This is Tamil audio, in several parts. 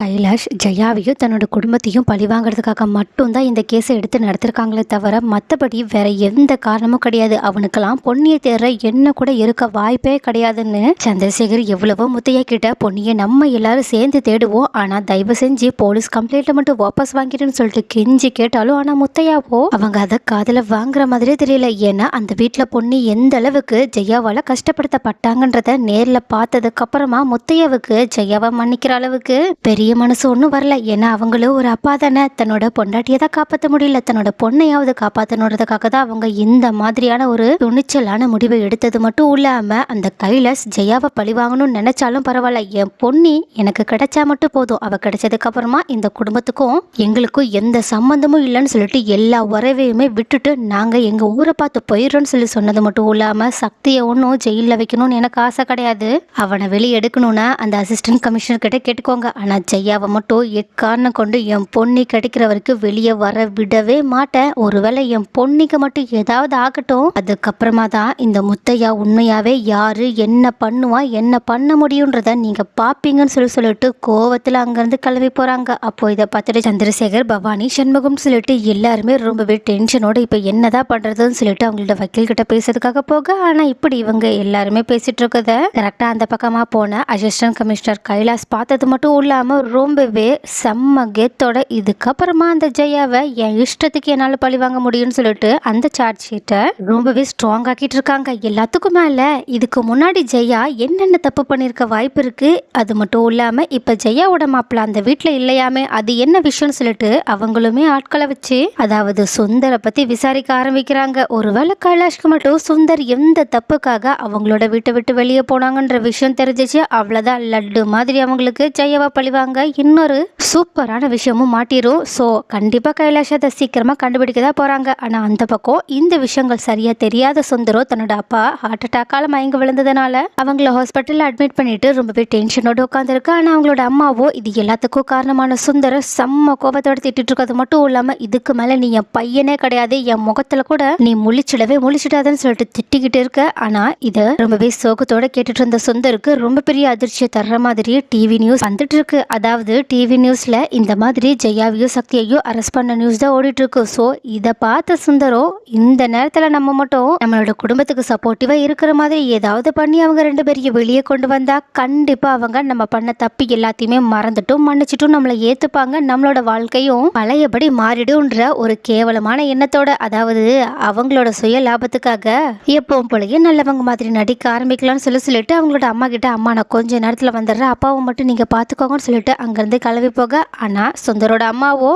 கைலாஷ் ஜெயாவையும் தன்னோட குடும்பத்தையும் பழிவாங்கிறதுக்காக மட்டும்தான் இந்த கேஸை எடுத்து நடத்திருக்காங்களே தவிர மற்றபடி வேற எந்த காரணமும் கிடையாது. அவனுக்கெல்லாம் பொன்னியை தேர என்ன கூட இருக்க வாய்ப்பே கிடையாதுன்னு சந்திரசேகர் எவ்வளவோ முத்தையா கிட்ட பொன்னியை நம்ம எல்லாரும் சேர்ந்து தேடுவோம், ஆனா தயவு செஞ்சு போலீஸ் கம்ப்ளைண்ட்டை மட்டும் வாபஸ் வாங்கிடுன்னு சொல்லிட்டு கெஞ்சி கேட்டாலும் ஆனா முத்தையாவோ அவங்க அதை காதல வாங்குற மாதிரியே தெரியல. ஏன்னா அந்த வீட்டுல பொன்னி எந்த அளவுக்கு ஜெயாவால கஷ்டப்படுத்தப்பட்டாங்கன்றத நேர்ல பார்த்ததுக்கு அப்புறமா முத்தையாவுக்கு ஜெயாவை மன்னிக்கிற அளவுக்கு பெரிய மனசு ஒன்றும் வரல. ஏன்னா அவங்களும் ஒரு அப்பா தானே, தன்னோட பொண்டாட்டியை தான் காப்பாற்ற முடியல, தன்னோட பொண்ணையாவது காப்பாற்றணுன்றதுக்காக தான் அவங்க இந்த மாதிரியான ஒரு துணிச்சலான முடிவை எடுத்தது மட்டும் இல்லாம அந்த கைலாஷ் ஜெயாவை பழி வாங்கணும்னு நினைச்சாலும் பரவாயில்ல, என் பொன்னி எனக்கு கிடைச்சா மட்டும் போதும், அவ கிடைச்சதுக்கு அப்புறமா இந்த குடும்பத்துக்கும் எங்களுக்கும் எந்த சம்பந்தமும் இல்லைன்னு சொல்லிட்டு எல்லா உறவையுமே விட்டுட்டு நாங்க எங்க ஊரை பார்த்து போயிடுறோம்னு சொல்லி சொன்னது மட்டும் இல்லாம சக்தியை ஒன்றும் ஜெயிலில் வைக்கணும்னு எனக்கு ஆசை கிடையாது, அவனை வெளியே எடுக்கணும்னா அந்த அசிஸ்டன்ட் கமிஷனர் கிட்ட கேட்டுக்கோங்க, ஆனா ஜெயாவை மட்டும் எக்காரணம் கொண்டு என் பொன்னி கிடைக்கிற வரைக்கும் வெளியே வர விடவே மாட்டேன். ஒருவேளை என் பொன்னிக்கு மட்டும் ஏதாவது ஆகட்டும், அதுக்கப்புறமா தான் இந்த முத்தையா உண்மையாவே யாரு என்ன பண்ணுவா என்ன பண்ண முடியும்ன்றத நீங்க பாப்பீங்கன்னு சொல்லிட்டு கோவத்துல அங்கிருந்து கிளம்பி போறாங்க. அப்போ இதை பார்த்துட்டு சந்திரசேகர் பவானி சண்முகம் சொல்லிட்டு எல்லாருமே ரொம்பவே டென்ஷனோட இப்ப என்னதான் பண்றதுன்னு சொல்லிட்டு அவங்களோட வக்கீல் கிட்ட பேசுறதுக்காக போக, ஆனா இப்படி இவங்க எல்லாருமே பேசிட்டு இருக்கத கரெக்டா அந்த பக்கமா போன அசிஸ்டன்ட் கமிஷனர் கைலாஷ் பார்த்தது மட்டும் இல்லாம ரொம்பவே செம்ம கெத்தோட இதுக்கப்புறமா அந்த ஜெயாவை என் இஷ்டத்துக்கு என்னால் பழி வாங்க முடியும்னு சொல்லிட்டு அந்த சார்ஜ் ஷீட்டை ரொம்பவே ஸ்ட்ராங் ஆக்கிட்டு இருக்காங்க. எல்லாத்துக்கும் மேல இதுக்கு முன்னாடி ஜெயா என்னென்ன தப்பு பண்ணிருக்க வாய்ப்பு இருக்கு, அது மட்டும் இல்லாம இப்ப ஜெயாவோட மாப்பிள்ள அந்த வீட்டுல இல்லையாமே, அது என்ன விஷயம்னு சொல்லிட்டு அவங்களுமே ஆட்களை வச்சு அதாவது சுந்தரை பத்தி விசாரிக்க ஆரம்பிக்கிறாங்க. ஒருவேளை கைலாஷ்க்கு மட்டும் சுந்தர் எந்த தப்புக்காக அவங்களோட வீட்டை விட்டு வெளியே போனாங்கன்ற விஷயம் தெரிஞ்சிச்சு, அவ்வளவுதான் லட்டு மாதிரி அவங்களுக்கு ஜெயாவை பழிவாங்க இன்னொரு சூப்பரான விஷயமும் மாட்டிரும். ஸோ கண்டிப்பா கைலாஷ் அதை சீக்கிரமா கண்டுபிடிக்க தான் போறாங்க. ஆனா அந்த பக்கம் இந்த விஷயங்கள் சரியா தெரியாத சுந்தரோ தன்னோட அப்பா ஹார்ட் அட்டாக்கால மயங்க விழுந்ததுனால அவங்கள ஹாஸ்பிட்டல்ல அட்மிட் பண்ணிட்டு ரொம்பவே டென்ஷனோட உட்காந்துருக்கு. ஆனா அவங்களோட அம்மாவோ இது எல்லாத்துக்கும் காரணமான சுந்தர செம்ம கோபத்தோட திட்டிட்டு இருக்கிறது மட்டும் இல்லாம இதுக்கு மேல நீ என் பையனே கிடையாது, என் முகத்துல கூட நீ முழிச்சிடாதன்னு சொல்லிட்டு திட்டிக்கிட்டு இருக்க. ஆனா இதை ரொம்பவே சோகத்தோட கேட்டுட்டு இருந்த சுந்தருக்கு ரொம்ப பெரிய அதிர்ச்சியை தர்ற மாதிரி டிவி நியூஸ் வந்துட்டு இருக்கு. அதாவது டிவி நியூஸ்ல இந்த மாதிரி ஜெயாவையும் சக்தியையும் அரெஸ்ட் பண்ண நியூஸ் தான் ஓடிட்டு இருக்கு. ஸோ இதை பார்த்த சுந்தரோ இந்த நேரத்துல நம்ம மட்டும் நம்மளோட குடும்பத்துக்கு சப்போர்ட்டிவா இருக்கிற மாதிரி ஏதாவது பண்ணி அவங்க ரெண்டு பேரையும் வெளியே கொண்டு வந்தா கண்டிப்பா அவங்க நம்ம பண்ண தப்பு எல்லாத்தையுமே மறந்துட்டும் மன்னிச்சிட்டும் நம்மளை ஏத்துப்பாங்க, நம்மளோட வாழ்க்கையும் பழையபடி மாறிடும்ன்ற ஒரு கேவலமான எண்ணத்தோட அதாவது அவங்களோட சுய லாபத்துக்காக எப்பவும் போலயே நல்லவங்க மாதிரி நடிக்க ஆரம்பிக்கலாம்னு சொல்லிட்டு அவங்களோட அம்மா கிட்ட அம்மா நான் கொஞ்ச நேரத்துல வந்துடுறேன், அப்பாவை மட்டும் நீங்க பாத்துக்கோங்கன்னு சொல்லிட்டு அங்கிருந்து கிளம்பி போக, ஆனா சுந்தரோட அம்மாவோ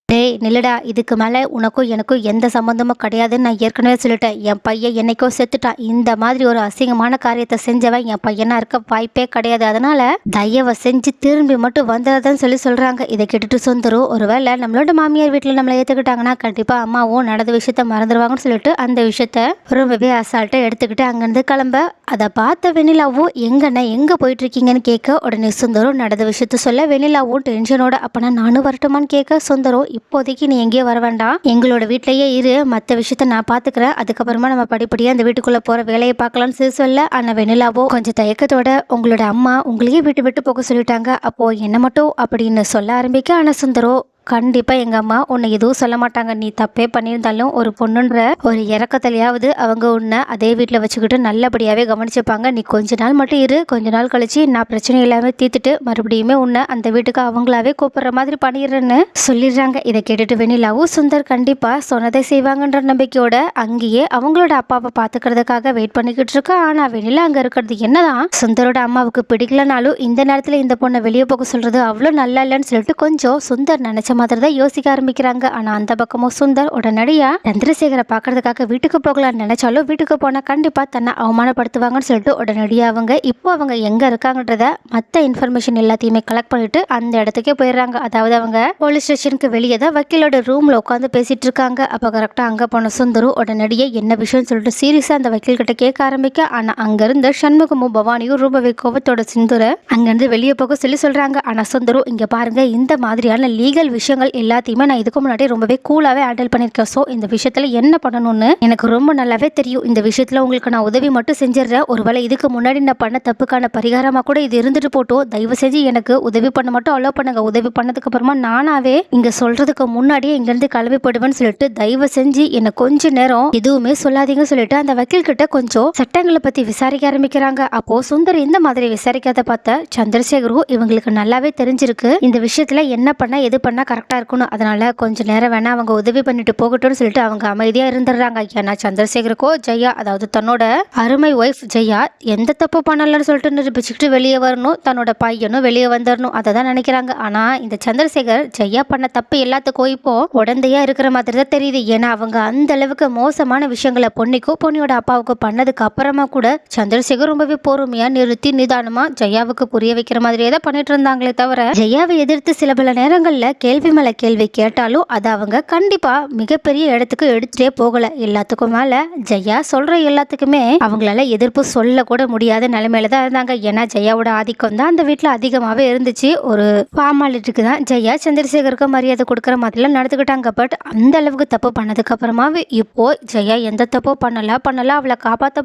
டேய் நில்லடா, இதுக்கு மேலே உனக்கும் எனக்கும் எந்த சம்மந்தமும் கிடையாதுன்னு நான் ஏற்கனவே சொல்லிட்டேன், என் பையன் என்னைக்கோ செத்துட்டான், இந்த மாதிரி ஒரு அசிங்கமான காரியத்தை செஞ்சவன் என் பையனா இருக்க வாய்ப்பே கிடையாது, அதனால தயவை செஞ்சு திரும்பி மட்டும் வந்ததுன்னு சொல்றாங்க. இதை கேட்டுட்டு சுந்தரும் ஒருவேளை நம்மளோட மாமியார் வீட்டில் நம்மளை ஏற்றுக்கிட்டாங்கன்னா கண்டிப்பா அம்மாவும் நடந்த விஷயத்த மறந்துடுவாங்கன்னு சொல்லிட்டு அந்த விஷயத்த ரொம்பவே அசால்ட்டா எடுத்துக்கிட்டு அங்கிருந்து கிளம்ப, அதை பார்த்த வெண்ணிலாவும் எங்கண்ணா எங்க போயிட்டு இருக்கீங்கன்னு கேட்க, உடனே சுந்தரும் நடந்த விஷயத்த சொல்ல வெண்ணிலாவும் டென்ஷனோட அப்பனா நானும் வரட்டுமான்னு கேட்க, சுந்தரும் இப்போதைக்கு நீ எங்கேயும் வர வேண்டாம், எங்களோட வீட்லயே இரு, மற்ற விஷயத்த நான் பாத்துக்கிறேன், அதுக்கப்புறமா நம்ம படிப்படியா அந்த வீட்டுக்குள்ள போற வேலையை பார்க்கலாம்னு சொல்ல, ஆனா வெண்ணிலாவோ கொஞ்சம் தயக்கத்தோட உங்களோட அம்மா உங்களையே விட்டு போக சொல்லிட்டாங்க, அப்போ என்ன மட்டும் அப்படின்னு சொல்ல ஆரம்பிக்க, ஆனா சுந்தரோ கண்டிப்பா எங்க அம்மா உன்னை எதுவும் சொல்ல மாட்டாங்க, நீ தப்பே பண்ணியிருந்தாலும் ஒரு பொண்ணுன்ற ஒரு இறக்கத்திலையாவது அவங்க உன்னை அதே வீட்டில் வச்சுக்கிட்டு நல்லபடியாவே கவனிச்சுப்பாங்க, நீ கொஞ்ச நாள் மட்டும் இரு, கொஞ்ச நாள் கழிச்சு நான் பிரச்சனை எல்லாமே தீர்த்துட்டு மறுபடியுமே உன்னை அந்த வீட்டுக்கு அவங்களாவே கூப்பிடுற மாதிரி பண்ணிடுறேன்னு சொல்லிடுறாங்க. இதை கேட்டுட்டு வெண்ணிலாவும் சுந்தர் கண்டிப்பா சொன்னதை செய்வாங்கன்ற நம்பிக்கையோட அங்கேயே அவங்களோட அப்பாவை பாத்துக்கிறதுக்காக வெயிட் பண்ணிக்கிட்டு இருக்கா. ஆனா வெண்ணிலா அங்க இருக்கிறது என்னதான் சுந்தரோட அம்மாவுக்கு பிடிக்கலனாலும் இந்த நேரத்துல இந்த பொண்ணை வெளியே போக சொல்றது அவ்வளவு நல்லா இல்லைன்னு சொல்லிட்டு கொஞ்சம் சுந்தர் நினைச்ச மாதிரி தான் யோசிக்க ஆரம்பிக்கிறாங்க. ஆனா அந்த பக்கமும் சுந்தர் உடனடியா சந்திரசேகரை பாக்குறதுக்காக வீட்டுக்கு போகலான்னு நினைச்சாலும் வீட்டுக்கு போனா கண்டிப்பா தன்னை அவமானப்படுத்துவாங்கன்னு சொல்லிட்டு உடனடியா அவங்க எங்க இருக்காங்கன்றத மத்த இன்ஃபர்மேஷன் எல்லாத்தையுமே கலெக்ட் பண்ணிட்டு அந்த இடத்துக்கே போயிடுறாங்க. அதாவது அவங்க போலீஸ் ஸ்டேஷனுக்கு வெளியே தான் வக்கீலோட ரூம்ல உட்காந்து பேசிட்டு இருக்காங்க. அப்ப கரெக்டா அங்க போன சுந்தரு உடனடியே என்ன விஷயம் சொல்லிட்டு சீரியஸா அந்த வக்கீல் கிட்ட கேட்க ஆரம்பிக்க, ஆனா அங்க இருந்த சண்முகமும் பவானியும் ரொம்பவே கோபத்தோட சுந்தர அங்கிருந்து வெளியே போக சொல்றாங்க. ஆனா சுந்தரு இங்க பாருங்க, இந்த மாதிரியான லீகல் விஷயங்கள் எல்லாத்தையுமே நான் இதுக்கு முன்னாடி ரொம்பவே கூலாவே ஹேண்டில் பண்ணியிருக்கேன். ஸோ இந்த விஷயத்துல என்ன பண்ணணும்னு எனக்கு ரொம்ப நல்லாவே தெரியும். இந்த விஷயத்துல உங்களுக்கு நான் உதவி மட்டும் செஞ்சிடுறேன். ஒருவேளை இதுக்கு முன்னாடி நான் பண்ண தப்புக்கான பரிகாரமா கூட இது இருந்துட்டு போட்டோம். தயவு செஞ்சு எனக்கு உதவி பண்ண மட்டும் அலோவ் பண்ணுங்க. உதவி பண்ணதுக்கு அப்புறமா நானாவே இங்க சொல்றதுக்கு முன்னாடியே இங்கிருந்து கிளம்பி போயிடுவேன்னு சொல்லிட்டு தயவு செஞ்சு என்ன கொஞ்ச நேரம் எதுவுமே சொல்லாதீங்க சொல்லிட்டு அந்த வக்கீல் கிட்ட கொஞ்சம் சட்டங்களை பத்தி விசாரிக்க ஆரம்பிக்கிறாங்க. அப்போ சுந்தர் இந்த மாதிரி விசாரிக்காத பார்த்த சந்திரசேகரும் இவங்களுக்கு நல்லாவே தெரிஞ்சிருக்கு இந்த விஷயத்துல என்ன பண்ணா எது பண்ணா கரெக்டா இருக்கணும். அதனால கொஞ்ச நேரம் வேணா அவங்க உதவி பண்ணிட்டு போகட்டும்னு சொல்லிட்டு அவங்க அமைதியா இருந்துடுறாங்க. ஏன்னா சந்திரசேகருக்கோ ஜெயா, அதாவது தன்னோட அருமை ஒய்ஃப் ஜெயா எந்த தப்பு பண்ணலன்னு சொல்லிட்டு நிரூபிச்சுக்கிட்டு வெளியே வரணும், தன்னோட பையனும் வெளியே வந்துடணும், அதை தான் நினைக்கிறாங்க. ஆனா இந்த சந்திரசேகர் ஜெயா பண்ண தப்பு எல்லாத்துக்கும் இப்போ உடந்தையா இருக்கிற மாதிரி தான் தெரியுது. ஏன்னா அவங்க அந்த அளவுக்கு மோசமான விஷயங்களை பொன்னிக்கோ பொன்னியோட அப்பாவுக்கு பண்ணதுக்கு அப்புறமா கூட சந்திரசேகர் ரொம்பவே பொறுமையா நிறுத்தி நிதானமா ஜெயாவுக்கு புரிய வைக்கிற மாதிரியே தான் பண்ணிட்டு இருந்தாங்களே தவிர ஜெயாவை எதிர்த்து சில பல நேரங்கள்ல கேள்வி மேல கேள்வி கேட்டாலும் அதை அவங்க கண்டிப்பா மிகப்பெரிய இடத்துக்கு எடுத்துட்டே போகல. எல்லாத்துக்கும் மேல ஜெயா சொல்ற எல்லாத்துக்குமே அவங்களால எதிர்ப்பு சொல்ல கூட முடியாத நிலைமையில தான் இருந்தாங்க. ஏன்னா ஜெயாவோட ஆதிக்கம் தான் அந்த வீட்டுல அதிகமாவே இருந்துச்சு. ஒரு ஃபார்மாலிட்டிக்கு தான் ஜெயா சந்திரசேகருக்கு மரியாதை கொடுக்குற மாதிரிலாம் நடந்துக்கிட்டாங்க. பட் அந்த அளவுக்கு தப்பு பண்ணதுக்கு அப்புறமாவே இப்போ ஜெயா எந்த தப்போ பண்ணல அவளை காப்பாத்த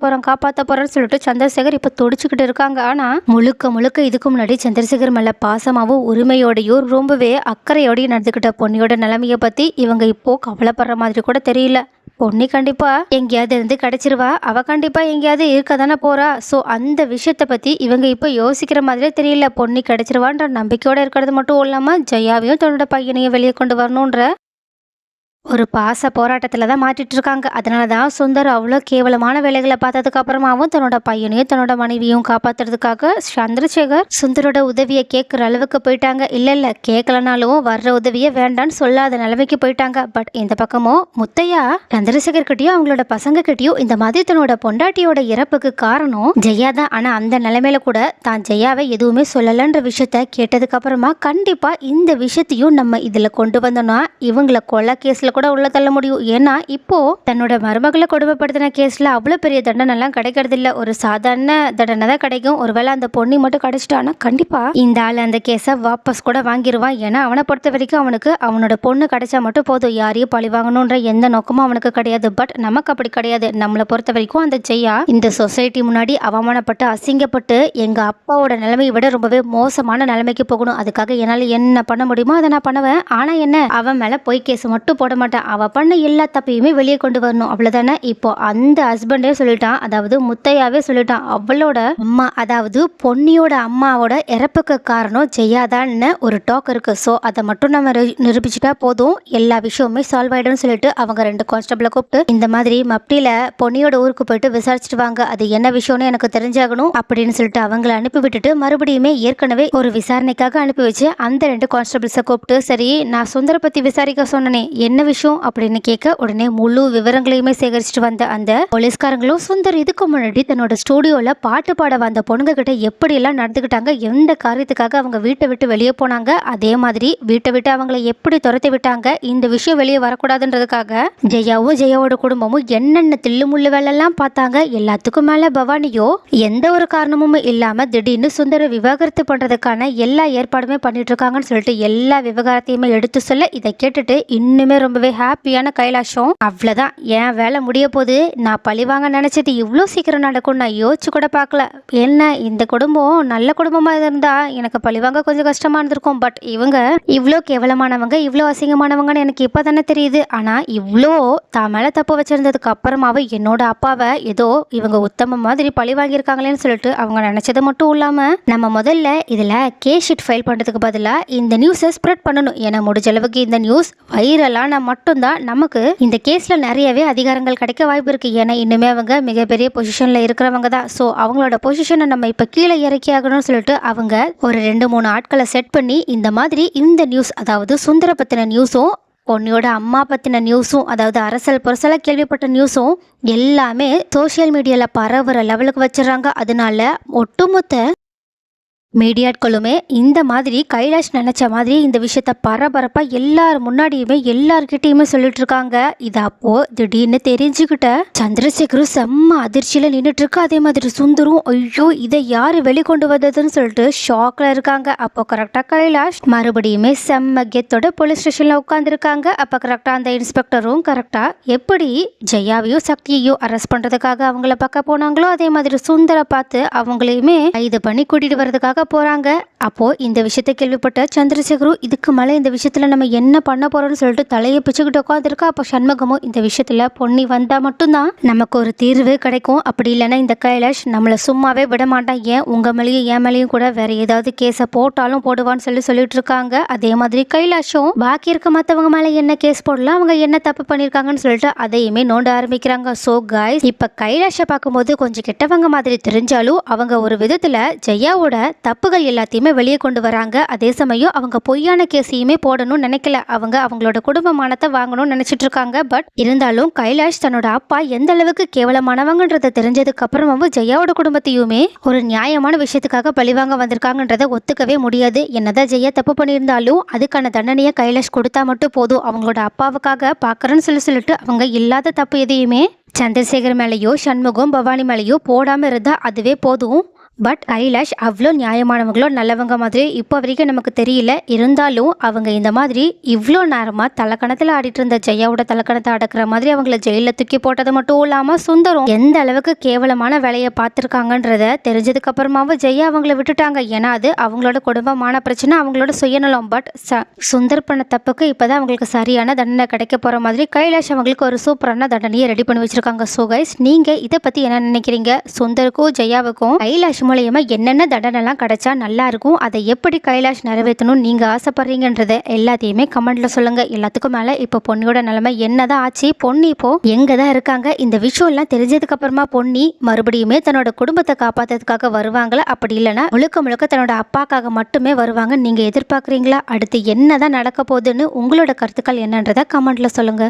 போறேன்னு சொல்லிட்டு சந்திரசேகர் இப்ப துடிச்சுக்கிட்டு இருக்காங்க. ஆனா முழுக்க முழுக்க இதுக்கு முன்னாடி சந்திரசேகர் மேல பாசமாவும் உரிமையோடையும் ரொம்பவே அக்கறையோடையும் நடந்துக்கிட்ட பொன்னியோட நிலைமையை பத்தி இவங்க இப்போ கவலைப்படுற மாதிரி கூட தெரியல. பொன்னி கண்டிப்பா எங்கேயாவது இருந்து கிடைச்சிருவா, அவ கண்டிப்பா எங்கேயாவது இருக்க தானே போறா. ஸோ அந்த விஷயத்த பத்தி இவங்க இப்போ யோசிக்கிற மாதிரியே தெரியல. பொன்னி கிடைச்சிருவான்ற நம்பிக்கையோட இருக்கிறது மட்டும் இல்லாம ஜெயாவையும் தன்னோட பையனையும் வெளியே கொண்டு வரணுன்ற ஒரு பாச போராட்டத்தில் தான் மாட்டிட்டு இருக்காங்க. அதனால தான் சுந்தர் அவ்வளோ கேவலமான வேலைகளை பார்த்ததுக்கு அப்புறமாவும் தன்னோட பையனையும் தன்னோட மனைவியும் காப்பாத்துறதுக்காக சந்திரசேகர் சுந்தரோட உதவியை கேட்குற அளவுக்கு போயிட்டாங்க. இல்லை கேட்கலனாலும் வர்ற உதவியை வேண்டான்னு சொல்லாத நிலைமைக்கு போயிட்டாங்க. பட் இந்த பக்கமும் முத்தையா சந்திரசேகர் கிட்டயும் அவங்களோட பசங்க கிட்டயும் இந்த மாதிரி தன்னோட பொண்டாட்டியோட இறப்புக்கு காரணம் ஜெயா தான். ஆனால் அந்த நிலைமையில கூட தான் ஜெயாவை எதுவுமே சொல்லலைன்ற விஷயத்த கேட்டதுக்கு அப்புறமா கண்டிப்பா இந்த விஷயத்தையும் நம்ம இதில் கொண்டு வந்தோம்னா இவங்களை கொலை கேஸ்ல கூட உள்ள தள்ள முடியும். ஏன்னா இப்போ தன்னோட மருமகளை கொடுமைப்படுத்தின கேஸ்ல அவ்வளவு பெரிய தண்டனை எல்லாம் கிடைக்கிறது இல்ல, ஒரு சாதாரண தண்டனை தான் கிடைக்கும். ஒருவேளை அந்த பொண்ணி மட்டும் கிடைச்சிட்டானா கண்டிப்பா இந்த ஆள் அந்த கேஸை வாபஸ் கூட வாங்கிடுவான். ஏன்னா அவனை பொறுத்த வரைக்கும் அவனுக்கு அவனோட பொண்ணு கிடைச்சா மட்டும் போதும், யாரையும் பழி வாங்கணுன்ற எந்த நோக்கமும் அவனுக்கு கிடையாது. பட் நமக்கு அப்படி கிடையாது. நம்மளை பொறுத்த வரைக்கும் அந்த ஜெயா இந்த சொசைட்டி முன்னாடி அவமானப்பட்டு அசிங்கப்பட்டு எங்க அப்பாவோட நிலைமையை விட ரொம்பவே மோசமான நிலைமைக்கு போகணும். அதுக்காக என்னால என்ன பண்ண முடியுமோ அதை நான் பண்ணுவேன். ஆனா என்ன, அவன் மேல பொய் கேஸ் மட்டும் போட மாட்டேன், அவ பண்ண எல்லா தப்பையுமே வெளியே கொண்டு வரணும், அவ்வளவுதானே. இப்போ அந்த ஹஸ்பண்டே சொல்லிட்டான், அதாவது முத்தையாவே சொல்லிட்டான், அவளோட அம்மா அதாவது பொன்னியோட அம்மாவோட இறப்புக்கு காரணம் ஜெயாதான்னு ஒரு டாக் இருக்கு. ஸோ அதை மட்டும் நம்ம நிரூபிச்சுட்டா போதும், எல்லா விஷயமுமே சால்வ் ஆயிடும்னு சொல்லிட்டு அவங்க 2 கான்ஸ்டபிளை கூப்பிட்டு இந்த மாதிரி மப்டியில பொன்னியோட ஊருக்கு போயிட்டு விசாரிச்சுட்டு வாங்க, அது என்ன விஷயம்னு எனக்கு தெரிஞ்சாகணும் அப்படின்னு சொல்லிட்டு அவங்கள அனுப்பி விட்டுட்டு மறுபடியுமே ஏற்கனவே ஒரு விசாரணைக்காக அனுப்பி வச்சு அந்த 2 கான்ஸ்டபிள்ஸை கூப்பிட்டு சரி நான் சுந்தர பத்தி விசாரிக்க சொன்னனே என்ன விஷயம் அப்படின்னு கேட்க உடனே முழு விவரங்களையுமே சேகரிச்சுட்டு வந்த அந்த போலீஸ்காரங்களும் சுந்தர் இதுக்கு முன்னாடி தன்னோட ஸ்டூடியோல பாட்டு பாட வந்த பொண்ணுங்க கிட்ட எப்படி எல்லாம் நடந்துக்கிட்டாங்க, எந்த காரியத்துக்காக அவங்க வீட்டை விட்டு வெளியே போனாங்க, அதே மாதிரி வீட்டை விட்டு அவங்களை எப்படி துரத்தி விட்டாங்க, இந்த விஷயம் வெளியே வரக்கூடாதுன்றதுக்காக ஜெயாவும் ஜெயாவோட குடும்பமும் என்னென்ன தில்லுமுள்ளு வேலையெல்லாம் பார்த்தாங்க. எல்லாத்துக்கும் மேல பவானியோ எந்த ஒரு காரணமும் இல்லாம திடீர்னு சுந்தர விவாகரத்து பண்றதுக்கான எல்லா ஏற்பாடுமே பண்ணிட்டு இருக்காங்கன்னு சொல்லிட்டு எல்லா விவகாரத்தையுமே எடுத்து சொல்ல இதை கேட்டுட்டு இன்னுமே ரொம்பவே ஹாப்பியான கைலாஷம். அவ்வளவுதான், என் வேலை முடிய போது, நான் பழிவாங்க நினைச்சது இவ்வளோ சீக்கிரம் நடக்கும் நான் யோசிச்சு கூட பார்க்கல. என்ன இந்த குடும்பம் நல்ல குடும்பமா இருந்தா எனக்கு பழிவாங்க கொஞ்சம் கஷ்டமா இருந்திருக்கும். பட் இவங்க இவ்வளோ கேவலமானவங்க இவ்வளோ அசிங்கமானவங்கன்னு எனக்கு இப்பதானே தெரியுது. ஆனா இவ்வளோ தான் மேல தப்பு வச்சிருந்ததுக்கு அப்புறமாவும் என்னோட அப்பாவை ஏதோ இவங்க உத்தம மாதிரி பழி வாங்கியிருக்காங்களேன்னு சொல்லிட்டு அவங்க நினைச்சது மட்டும் இல்லாம நம்ம முதல்ல இதுல கேஸ் ஷீட் ஃபைல் பண்றதுக்கு பதிலாக இந்த நியூஸை ஸ்ப்ரெட் பண்ணணும். ஏன்னா முடிஞ்ச அளவுக்கு இந்த நியூஸ் வைரலான மட்டும்தான் நமக்கு இந்த கேஸ்ல நிறையவே அதிகாரங்கள் கிடைக்க வாய்ப்பு இருக்கு. ஏன்னா இன்னுமே அவங்க மிகப்பெரிய பொசிஷன்ல இருக்கிறவங்க தான். ஸோ அவங்களோட பொசிஷனை நம்ம இப்ப கீழே இறக்கி ஆகணும்னு சொல்லிட்டு அவங்க ஒரு 2-3 ஆட்களை செட் பண்ணி இந்த மாதிரி இந்த நியூஸ், அதாவது சுந்தர பத்தின நியூஸும் பொன்னியோட அம்மா பத்தின நியூஸும், அதாவது அரசல் புரசலா கேள்விப்பட்ட நியூஸும் எல்லாமே சோசியல் மீடியால பரவுற லெவலுக்கு வச்சிடறாங்க. அதனால ஒட்டுமொத்த மீடியாட்களுமே இந்த மாதிரி கைலாஷ் நினைச்ச மாதிரி இந்த விஷயத்த பரபரப்பா எல்லார் முன்னாடியுமே எல்லார்கிட்டயுமே சொல்லிட்டு இருக்காங்க. இது அப்போ திடீர்னு தெரிஞ்சுக்கிட்ட சந்திரசேகரும் செம்ம அதிர்ச்சியில நின்றுட்டு இருக்கு. அதே மாதிரி சுந்தரும் ஐயோ இதை யாரு வெளிக்கொண்டு வந்ததுன்னு சொல்லிட்டு ஷாக்ல இருக்காங்க. அப்போ கரெக்டா கைலாஷ் மறுபடியுமே செம்ம கெத்தோட போலீஸ் ஸ்டேஷன்ல உட்காந்துருக்காங்க. அப்ப கரெக்டா அந்த இன்ஸ்பெக்டரும் கரெக்டா எப்படி ஜெயாவையும் சக்தியையும் அரெஸ்ட் பண்றதுக்காக அவங்கள பார்க்க போனாங்களோ அதே மாதிரி சுந்தரை பார்த்து அவங்களையுமே கைது பண்ணி கூட்டிட்டு வர்றதுக்காக போறாங்க. அப்போ இந்த விஷயத்தை கேள்விப்பட்ட சந்திரசேகரு இதுக்கு மேலே இந்த விஷயத்துல நம்ம என்ன பண்ண போறோம்னு சொல்லிட்டு தலையை பிச்சுக்கிட்டு உட்காந்துருக்கா. அப்போ சண்முகமும் இந்த விஷயத்துல பொன்னி வந்தா மட்டும்தான் நமக்கு ஒரு தீர்வு கிடைக்கும், அப்படி இல்லைன்னா இந்த கைலாஷ் நம்மளை சும்மாவே விட மாட்டான், ஏன் உங்க மேலேயும் என் மேலேயும் கூட வேற ஏதாவது கேஸை போட்டாலும் போடுவான்னு சொல்லிட்டு இருக்காங்க. அதே மாதிரி கைலாஷும் பாக்கி இருக்க மற்றவங்க மேலே என்ன கேஸ் போடலாம், அவங்க என்ன தப்பு பண்ணியிருக்காங்கன்னு சொல்லிட்டு அதையுமே நோண்ட ஆரம்பிக்கிறாங்க. ஸோ காய்ஸ் இப்போ கைலாஷை பார்க்கும்போது கொஞ்சம் கெட்டவங்க மாதிரி தெரிஞ்சாலும் அவங்க ஒரு விதத்துல ஜெயாவோட தப்புகள் எல்லாத்தையுமே வெளியே கொண்டு வராங்க. அதே சமயம் அவங்க பொய்யான கேஸையுமே போடணும்னு நினைக்கல, அவங்களோட குடும்ப மானத்தை வாங்கணும்னு நினைச்சிட்டு இருக்காங்க. பட் இருந்தாலும் கைலாஷ் தன்னோட அப்பா எந்த அளவுக்கு கேவலமானவங்கன்றதை தெரிஞ்சதுக்கு அப்புறமாவும் ஜெயாவோட குடும்பத்தையுமே ஒரு நியாயமான விஷயத்துக்காக பழிவாங்க வந்திருக்காங்கன்றதை ஒத்துக்கவே முடியாது. என்னதான் ஜெயா தப்பு பண்ணியிருந்தாலும் அதுக்கான தண்டனையை கைலாஷ் கொடுத்தா மட்டும் போதும். அவங்களோட அப்பாவுக்காக பாக்குறேன்னு சொல்லிட்டு அவங்க இல்லாத தப்பு எதையுமே சந்திரசேகர் மேலேயோ சண்முகம் பவானி மேலேயோ போடாம இருந்தா அதுவே போதும். பட் கைலாஷ் அவ்வளோ நியாயமானவங்களோ நல்லவங்க மாதிரி இப்போ வரைக்கும் நமக்கு தெரியல. இருந்தாலும் அவங்க இந்த மாதிரி இவ்வளோ நேரமாக தலைக்கணத்தில் ஆடிட்டு இருந்த ஜெயாவோட தலைக்கணத்தை அடக்கிற மாதிரி அவங்கள ஜெயிலில் தூக்கி போட்டது மட்டும் இல்லாமல் சுந்தரம் எந்த அளவுக்கு கேவலமான வேலையை பார்த்துருக்காங்கன்றத தெரிஞ்சதுக்கு அப்புறமாவும் ஜெயா அவங்கள விட்டுட்டாங்க. ஏன்னா அது அவங்களோட குடும்பமான பிரச்சனை, அவங்களோட சுயநலம். பட் சுந்தர் பண்ண தப்புக்கு இப்போதான் அவங்களுக்கு சரியான தண்டனை கிடைக்க போகிற மாதிரி கைலாஷ் அவங்களுக்கு ஒரு சூப்பரான தண்டனையை ரெடி பண்ணி வச்சிருக்காங்க. ஸோ கைஸ் நீங்கள் இதை பற்றி என்ன நினைக்கிறீங்க? சுந்தருக்கும் ஜெயாவுக்கும் கைலாஷ் மூலமா என்னென்ன தண்டனைலாம் கிடைச்சா நல்லா இருக்கும், அதை எப்படி கைலாஷ் நிறைவேற்றணும் நீங்க ஆசைப்படுறீங்கன்றத எல்லாத்தையுமே கமெண்ட்ல சொல்லுங்க. எல்லாத்துக்கும் மேல இப்போ பொன்னியோட நிலைமை என்னதான் ஆச்சு, பொன்னி இப்போ எங்க தான் இருக்காங்க, இந்த விஷயம் எல்லாம் தெரிஞ்சதுக்கு அப்புறமா பொன்னி மறுபடியுமே தன்னோட குடும்பத்தை காப்பாத்துறதுக்காக வருவாங்களா, அப்படி இல்லைன்னா முழுக்க முழுக்க தன்னோட அப்பாக்காக மட்டுமே வருவாங்க நீங்க எதிர்பார்க்குறீங்களா? அடுத்து என்னதான் நடக்க போகுதுன்னு உங்களோட கருத்துக்கள் என்னன்றத கமெண்ட்ல சொல்லுங்க.